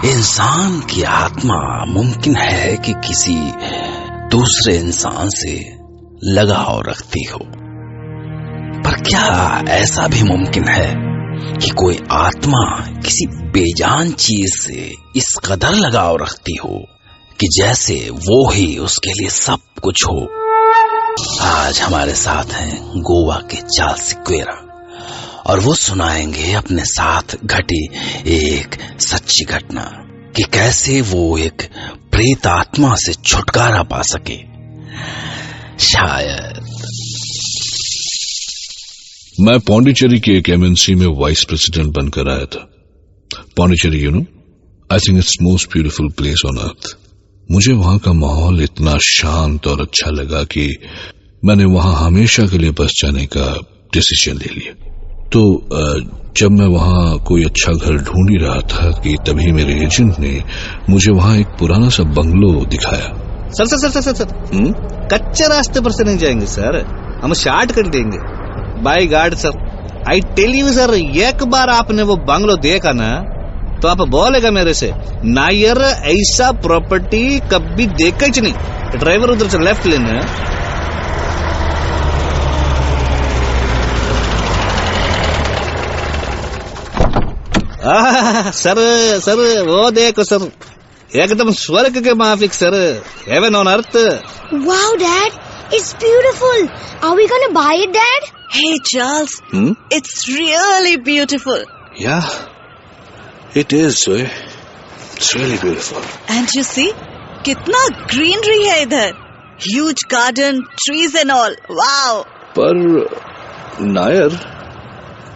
इंसान की आत्मा मुमकिन है कि किसी दूसरे इंसान से लगाव रखती हो, पर क्या ऐसा भी मुमकिन है कि कोई आत्मा किसी बेजान चीज से इस कदर लगाव रखती हो कि जैसे वो ही उसके लिए सब कुछ हो? आज हमारे साथ हैं गोवा के चार्ल्स सिक्वेरा और वो सुनाएंगे अपने साथ घटी एक सच्ची घटना कि कैसे वो एक प्रेत आत्मा से छुटकारा पा सके। शायद मैं पौंडीचेरी के एक एमएनसी में वाइस प्रेसिडेंट बनकर आया था। Pondicherry, I think it's most beautiful place on earth. मुझे वहां का माहौल इतना शांत और अच्छा लगा कि मैंने वहां हमेशा के लिए बस जाने का डिसीजन ले लिया। तो जब मैं वहां कोई अच्छा घर ढूंढ ही रहा था कि तभी मेरे एजेंट ने मुझे वहां एक पुराना सा बंगलो दिखाया। सर कच्चे रास्ते पर से नहीं जाएंगे सर, हम शॉर्ट कट देंगे। By god sir, I tell you sir, एक बार आपने वो बंगलो देखा ना तो आप बोलेगा मेरे से, नायर ऐसा प्रॉपर्टी कभी देखा ही नहीं। ड्राइवर उधर से लेफ्ट लेना। सर वो देखो सर, एकदम स्वर्ग के माफिक sir, heaven on earth. Wow, Dad, it's beautiful. Are we gonna buy it, Dad? Hey, Charles, it's really beautiful. Yeah, it is, Zoe. It's really beautiful. And you see, कितना greenery है इधर, huge garden, trees and all. Wow. पर नायर,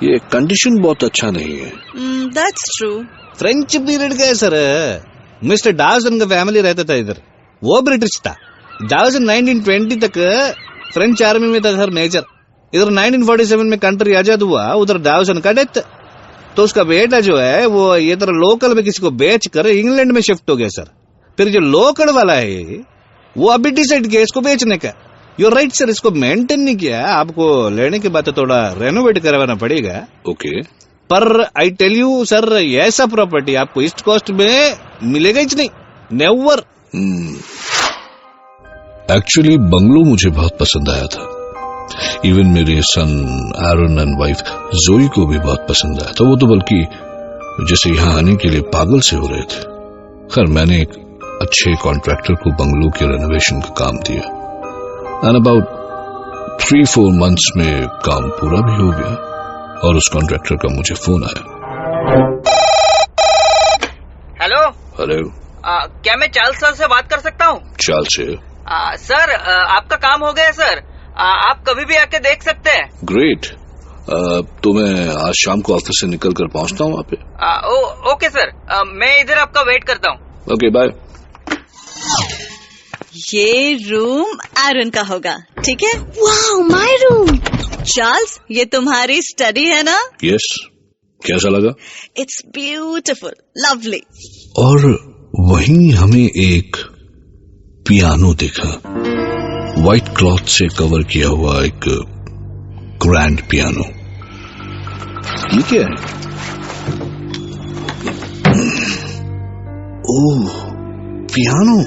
ये condition बहुत अच्छा नहीं है। That's true. French period का है सर। मिस्टर डॉसन का फैमिली रहता था इधर, वो ब्रिटिश था। डॉसन 1920 तक फ्रेंच आर्मी में था सर, मेजर। इधर 1947 में कंट्री आजाद हुआ, उधर डॉसन का डेथ। तो उसका बेटा जो है वो इधर लोकल में किसी को बेच कर इंग्लैंड में शिफ्ट हो गया सर। फिर जो लोकल वाला है वो अभी डिसाइड किया इसको बेचने का। यू राइट सर, इसको मेंटेन नहीं किया, आपको लेने के बाद थोड़ा रेनोवेट करवाना पड़ेगा। ओके। पर आई टेल यू सर, ऐसा प्रॉपर्टी आपको ईस्ट कोस्ट में मिलेगा ही नहीं, नेवर। एक्चुअली बंगलो मुझे बहुत पसंद आया था। इवन मेरे सन एरन एंड वाइफ जोई को भी बहुत पसंद आया था। वो तो बल्कि जैसे यहाँ आने के लिए पागल से हो रहे थे। खैर, मैंने एक अच्छे कॉन्ट्रैक्टर को बंगलो के रेनोवेशन का काम दिया एंड अबाउट 3-4 मंथ्स में काम पूरा भी हो गया और उस कॉन्ट्रैक्टर का मुझे फोन आया। हेलो। क्या मैं चार्ल्स सर से बात कर सकता हूँ? चार्ल्स से? सर, आपका काम हो गया सर, आप कभी भी आके देख सकते हैं। ग्रेट। तो मैं आज शाम को ऑफिस से निकल कर पहुँचता हूँ वहाँ पे। ओके सर, मैं इधर आपका वेट करता हूँ। Okay, bye. ये रूम एरन का होगा, ठीक है? Wow, my room. चार्ल्स, ये तुम्हारी स्टडी है ना? यस। कैसा लगा? It's beautiful, lovely. और वहीं हमें एक पियानो दिखा, व्हाइट क्लॉथ से कवर किया हुआ एक ग्रैंड पियानो। ये क्या है? ओह, पियानो।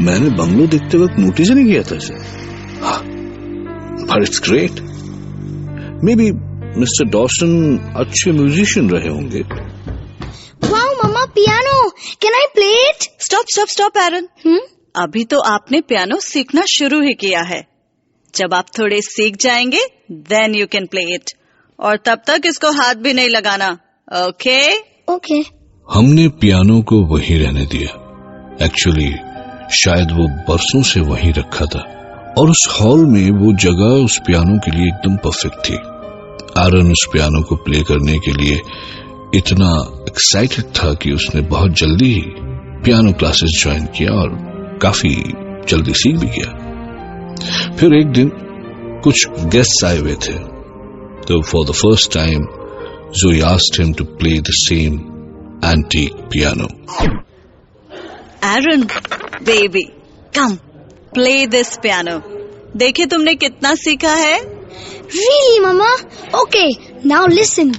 मैंने बंगलो देखते वक्त नोटिस नहीं किया था इसे। But it's great. Maybe mister Dawson अच्छे म्यूजिशियन रहे होंगे। Wow, Mama, piano. Can I play it? Stop Aaron. अभी तो आपने पियानो सीखना शुरू ही किया है। जब आप थोड़े सीख जाएंगे then you can play it, और तब तक इसको हाथ भी नहीं लगाना। ओके? ओके। हमने पियानो को वहीं रहने दिया। एक्चुअली शायद वो बरसों से वहीं रखा था और उस हॉल में वो जगह उस पियानो के लिए एकदम परफेक्ट थी। एरन उस पियानो को प्ले करने के लिए इतना एक्साइटेड था कि उसने बहुत जल्दी ही पियानो क्लासेस ज्वाइन किया और काफी जल्दी सीख भी गया। फिर एक दिन कुछ गेस्ट्स आए हुए थे, तो for the first time Joey asked him to play the same antique piano. Aaron baby, come play this piano. देखिए तुमने कितना सीखा है। Really, Mama? Okay, now listen.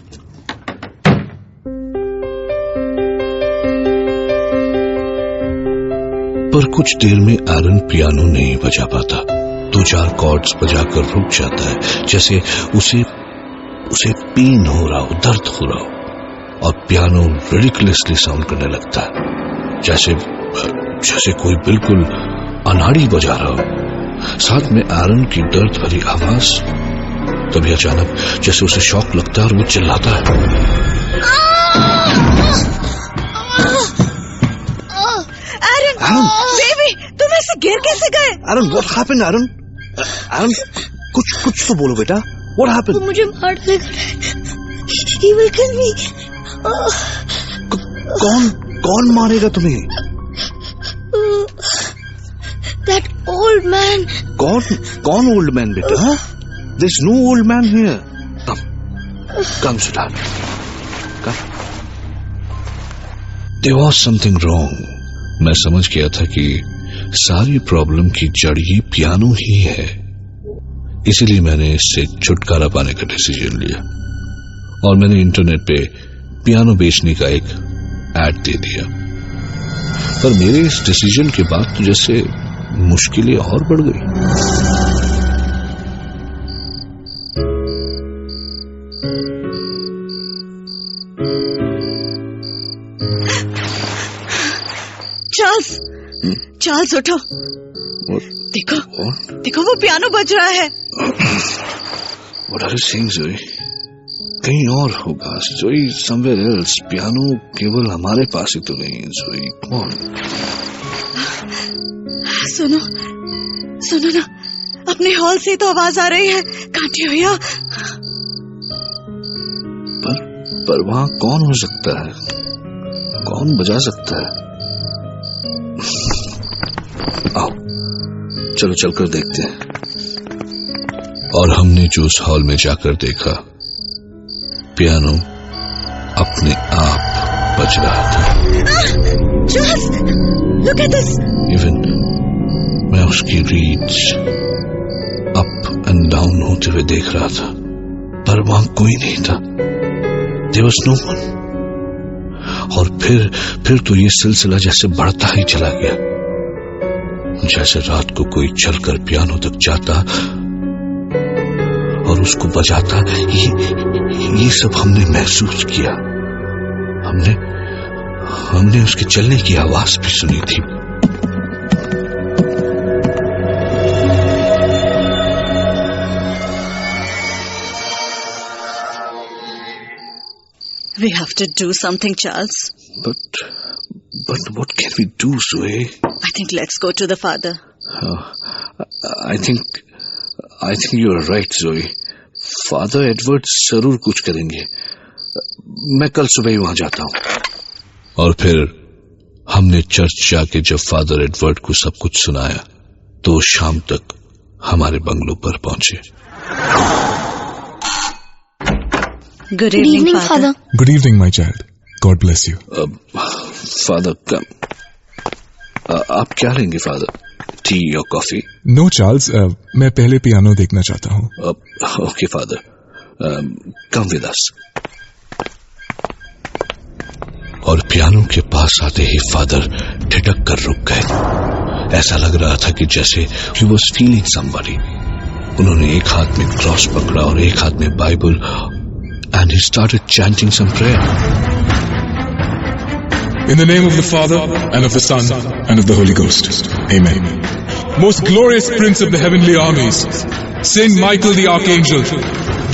पर कुछ देर में एरन पियानो नहीं बजा पाता। 2-4 कॉर्ड्स बजाकर रुक जाता है, जैसे उसे पेन हो रहा हो, दर्द हो रहा हो, और पियानो रिडिकुलसली साउंड करने लगता है, जैसे कोई बिल्कुल अनाड़ी बजा रहा हो। साथ में एरन की दर्द भरी आवाज। तभी अचानक जैसे उसे शॉक लगता है और वो चिल्लाता है, एरन, बेबी, तुम ऐसे गिर कैसे गए? एरन, व्हाट हैपेंड? एरन, कुछ तो बोलो बेटा, व्हाट हैपेंड? वो मुझे मार देगा। He will kill me. कौन मारेगा तुम्हें? That old man. कौन old man बेटा? There's no old man here. Come, sweetheart. Come. There was something wrong. मैं समझ गया था कि सारी प्रॉब्लम की जड़ ये पियानो ही है। इसीलिए मैंने इससे छुटकारा पाने का डिसीजन लिया और मैंने इंटरनेट पे पियानो बेचने का एक ऐड दे दिया। पर मेरे इस डिसीजन के बाद तो जैसे मुश्किलें और बढ़ गई। चार्ल्स उठो। देखो वो पियानो बज रहा है। What are you saying, Zoe? कहीं और होगा, Zoe, somewhere else. पियानो केवल हमारे पास ही तो नहीं है, Zoe. Come on. सुनो ना, अपने हॉल से तो आवाज आ रही है। Can't you hear? पर वहां कौन हो सकता है? कौन बजा सकता है? आओ, चलो चलकर देखते हैं। और हमने जो उस हॉल में जाकर देखा, पियानो अपने आप बज रहा था। Charles, look at this. Even मैं उसकी रीड्स अप एंड डाउन होते हुए देख रहा था, पर वहां कोई नहीं था। There was no one. और फिर तो ये सिलसिला जैसे बढ़ता ही चला गया, जैसे रात को कोई चलकर पियानो तक जाता और उसको बजाता। ये सब हमने महसूस किया। हमने उसके चलने की आवाज भी सुनी थी। We have to do something, Charles. But what can we do, Zoe? I think let's go to the father. I think you are right, Zoe. Father Edward जरूर कुछ करेंगे। मैं कल सुबह ही वहां जाता हूं। और फिर हमने चर्च जाके जब फादर एडवर्ड को सब कुछ सुनाया, तो शाम तक हमारे बंगलो पर पहुंचे। Good evening, Father. Good evening, my child. God bless you. Father, come. आप क्या लेंगे, Father? Tea or coffee? No, Charles. मैं पहले पियानो देखना चाहता हूँ। Okay, Father. Come with us. और पियानो के पास आते ही फादर ठिठक कर रुक गए। ऐसा लग रहा था कि जैसे he was feeling somebody. उन्होंने एक हाथ में क्रॉस पकड़ा और एक हाथ में Bible, and he started chanting some prayer. In the name of the Father, and of the Son, and of the Holy Ghost. Amen. Most glorious Prince of the heavenly armies, Saint Michael the Archangel,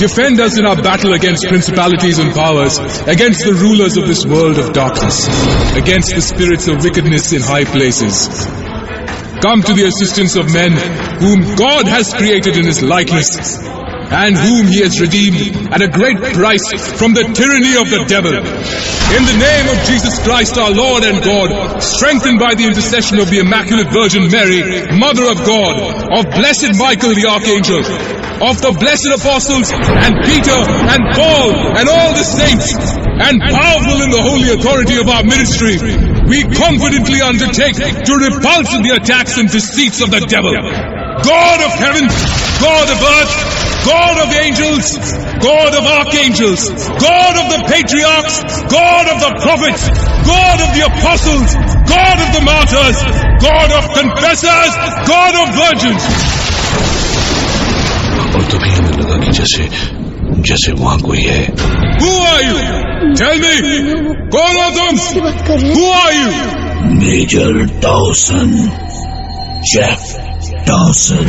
defend us in our battle against principalities and powers, against the rulers of this world of darkness, against the spirits of wickedness in high places. Come to the assistance of men whom God has created in His likeness, and whom He has redeemed at a great price from the tyranny of the devil. In the name of Jesus Christ our Lord and God, strengthened by the intercession of the Immaculate Virgin Mary, Mother of God, of blessed Michael the Archangel, of the blessed apostles and Peter and Paul and all the saints, and powerful in the holy authority of our ministry, we confidently undertake to repulse the attacks and deceits of the devil. God of heaven, God of earth, God of angels, God of archangels, God of the patriarchs, God of the prophets, God of the apostles, God of the martyrs, God of confessors, God of virgins. और तभी हमें लगा कि जैसे वहां कोई है। Who are you? Tell me. कौन हो तुम? Who are you? Major Dawson, Jeff Dawson.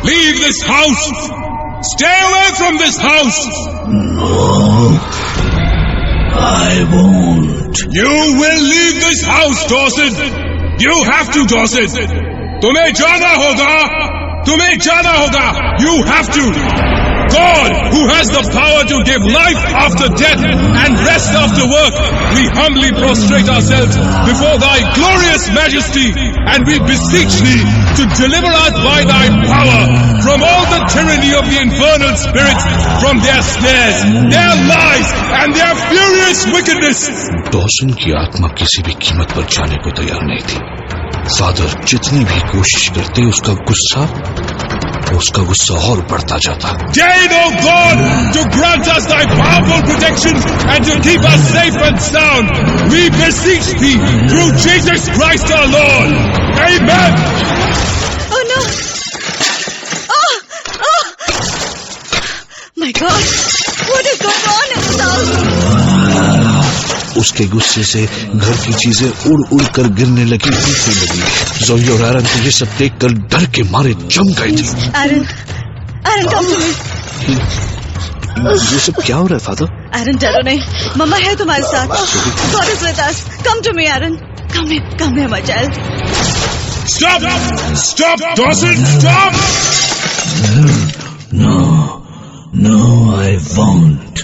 Leave this house. Stay away from this house. No, I won't. You will leave this house, Dawson. You have to, Dawson. तुम्हें जाना होगा. You have to. God, who has the power to give life after death and rest after work, we humbly prostrate ourselves before thy glorious majesty, and we beseech thee to deliver us by thy power from all the tyranny of the infernal spirits, from their snares, their lies, and their furious wickedness. Dawson की आत्मा किसी भी कीमत पर जाने को तैयार नहीं थी। फादर जितनी भी कोशिश करते उसका गुस्सा और बढ़ता जाता। Deign, O God, to grant us thy powerful protection and to keep us safe and sound. We beseech thee through Jesus Christ our Lord. Amen. Oh no! Oh! My God! What is going on in this house? उसके गुस्से से घर की चीजें उड़ कर गिरने लगी, टूटने लगी। ज़ोई और एरन को ये सब देखकर डर के मारे जम गए थे। एरन, come to me. ये सब क्या हो रहा है फादर? एरन डरो नहीं, मम्मा है तुम्हारे साथ। God is with us. Come to me, Aaron. Come here, my child. Stop, Dawson, stop! No, I won't.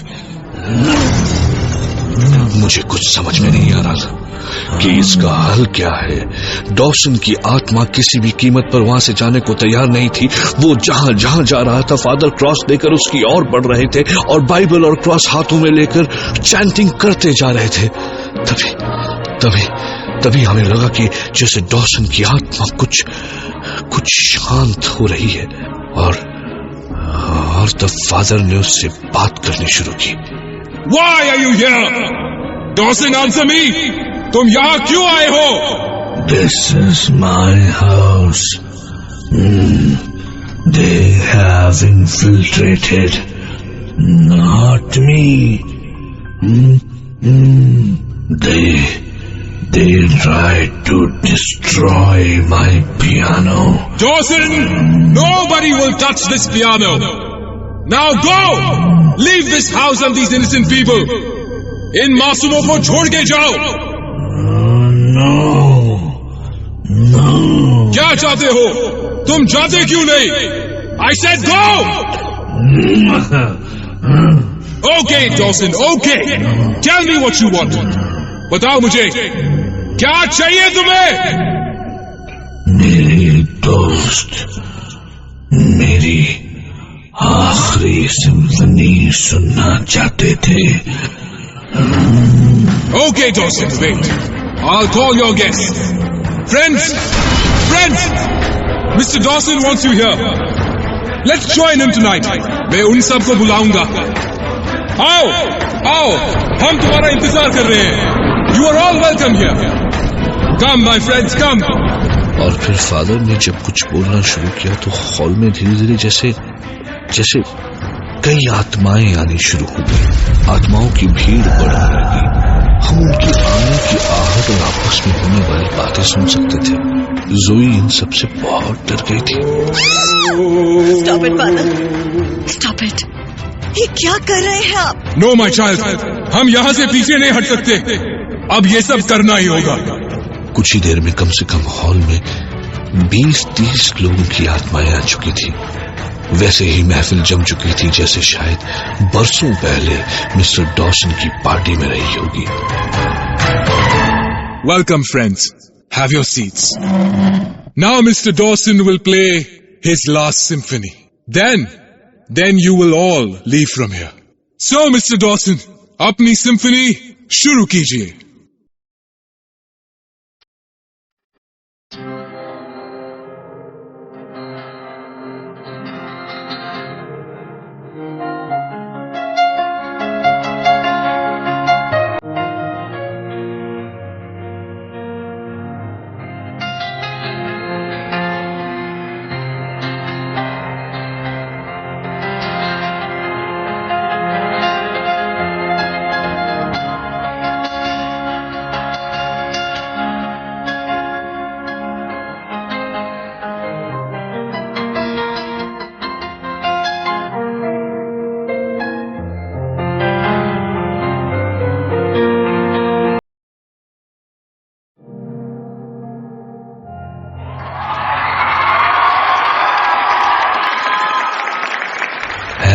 मुझे कुछ समझ में नहीं आ रहा था कि इसका हल क्या है। डॉसन की आत्मा किसी भी कीमत पर वहां से जाने को तैयार नहीं थी। वो जहां जा रहा था, फादर क्रॉस लेकर उसकी ओर बढ़ रहे थे और बाइबल और क्रॉस हाथों में लेकर चैंटिंग करते जा रहे थे। तभी हमें लगा कि जैसे डॉसन की आत्मा कुछ शांत हो रही है और तब फादर ने उससे बात करनी शुरू की। Why are you here? Dawson, answer me. तुम यहाँ क्यों आए हो? This is my house. They have infiltrated, not me. They tried to destroy my piano. Dawson, nobody will touch this piano. Now go! Leave this house and these innocent people. इन मासूमों को छोड़ के जाओ। No. क्या चाहते हो? तुम जाते क्यों नहीं? I said go! Okay, Dawson, okay. Tell me what you want. बताओ मुझे, क्या चाहिए तुम्हें? मेरी दोस्त मेरी आखिरी सिम्फनी सुनना चाहते थे। Okay, Dawson, wait. I'll call your guests. Friends! Mr. Dawson wants you here. Let's join him tonight. मैं उन सबको बुलाऊंगा। आओ, हम तुम्हारा इंतजार कर रहे हैं। You are all welcome here. Come, my friends, come. और फिर फादर ने जब कुछ बोलना शुरू किया तो हॉल में धीरे धीरे जैसे कई आत्माएं आनी शुरू हो गई। आत्माओं की भीड़ बढ़ने लगी। हम उनकी आने की आहट और आपस में होने वाली बातें सुन सकते थे। ज़ोई इन सबसे बहुत डर गई थी। Stop it, father. Stop it. ये क्या कर रहे हैं आप? No, my child. हम यहाँ से पीछे नहीं हट सकते। अब ये सब करना ही होगा। कुछ ही देर में कम से कम हॉल में 20-30 लोगों की आत्माएं आ चुकी थी। वैसे ही महफिल जम चुकी थी जैसे शायद बरसों पहले मिस्टर डॉसन की पार्टी में रही होगी। Welcome, friends. Have your seats. Now Mr. Dawson will play his last symphony. Then you will all leave from here. So, Mr. Dawson, अपनी सिम्फनी शुरू कीजिए।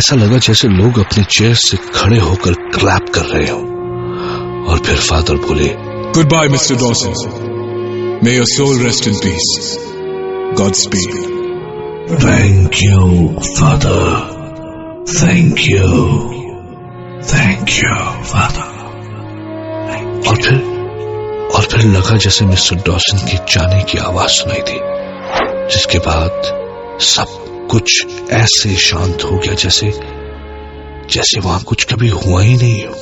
ऐसा लगा जैसे लोग अपने चेयर से खड़े होकर क्लैप कर रहे हो। और फिर फादर बोले, Goodbye, Mr. Dawson. May your soul rest in peace. Godspeed. Thank you father, thank you, thank you father. और फिर लगा जैसे मिस्टर डॉसन की जाने की आवाज सुनाई दी, जिसके बाद सब कुछ ऐसे शांत हो गया जैसे वहां कुछ कभी हुआ ही नहीं हो।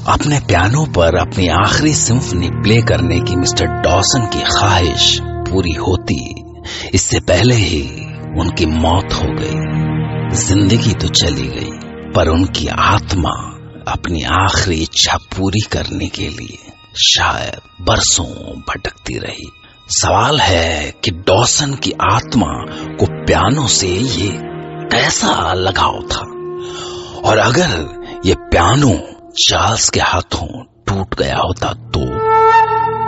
अपने पियानो पर अपनी आखिरी सिम्फनी प्ले करने की मिस्टर डॉसन की ख्वाहिश पूरी होती इससे पहले ही उनकी मौत हो गई। जिंदगी तो चली गई, पर उनकी आत्मा अपनी आखिरी इच्छा पूरी करने के लिए शायद बरसों भटकती रही। सवाल है कि डॉसन की आत्मा को पियानो से ये कैसा लगाव था, और अगर ये पियानो चार्ल्स के हाथों टूट गया होता तो